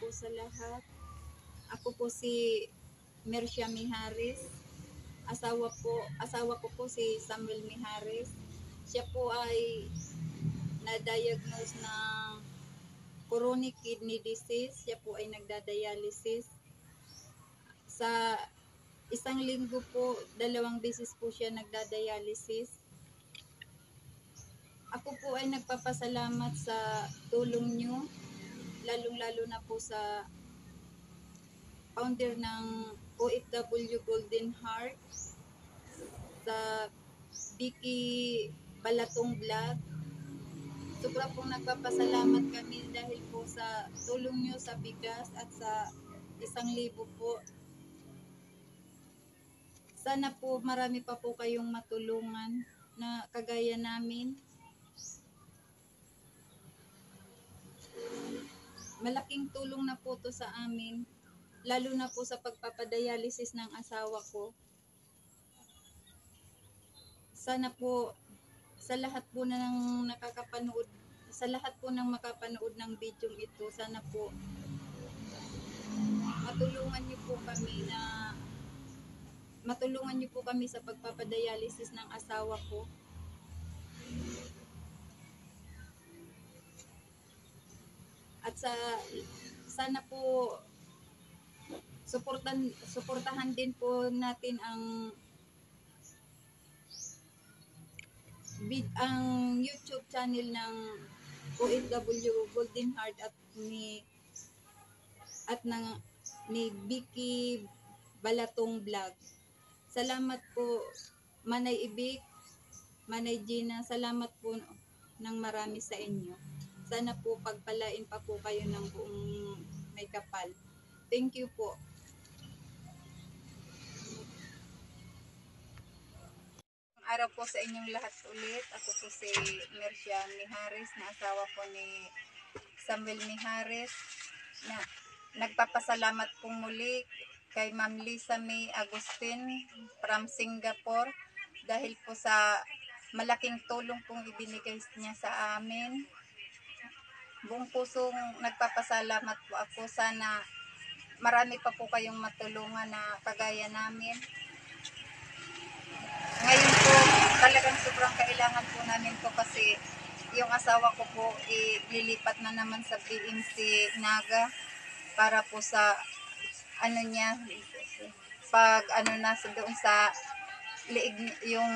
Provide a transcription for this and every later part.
po sa lahat. Ako po si Mercia Mijares. Asawa ko po si Samuel Mijares. Siya po ay na-diagnose ng chronic kidney disease. Siya po ay nagda-dialysis. Sa isang linggo po, 2 beses po siya nagda-dialysis. Ako po ay nagpapasalamat sa tulong nyo, lalong-lalo na po sa founder ng OFW Golden Heart, sa Vicky Balatong Vlog. Sobra pong nagpapasalamat kami dahil po sa tulong nyo sa bigas at sa 1,000 po. Sana po marami pa po kayong matulungan na kagaya namin. Malaking tulong na po to sa amin, lalo na po sa pagpapadialysis ng asawa ko. Sana po sa lahat po ng nakakapanood, sa lahat po ng makapanood ng video ito, sana po matulungan niyo po kami sa pagpapadialysis ng asawa ko. At sana po suportahan din po natin ang YouTube channel ng OFW Golden Heart at ni Vicky Balatong Vlog. Salamat po Manay Ibik, Manay Gina, salamat po ng marami sa inyo. Sana po pagpalain pa po kayo ng buong may kapal. Thank you po. Araw po sa inyong lahat ulit. Ako po si Mercia Mijares, na asawa po ni Samuel Mijares, na nagpapasalamat po muli kay Ma'am Lisa May Agustin from Singapore dahil po sa malaking tulong pong ibinigay niya sa amin. Buong pusong nagpapasalamat po ako. Sana marami pa po kayong matulungan na kagaya namin. Ngayon po, talagang sobrang kailangan po namin po kasi yung asawa ko po lilipat na naman sa BMC Naga para po sa doon sa liig yung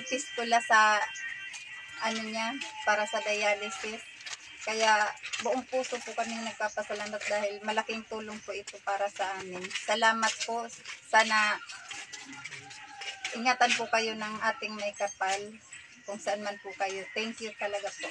fistula sa para sa dialysis. Kaya buong puso po kami nagpapasalamat dahil malaking tulong po ito para sa amin. Salamat po. Sana ingatan po kayo ng ating may kapal kung saan man po kayo. Thank you talaga po.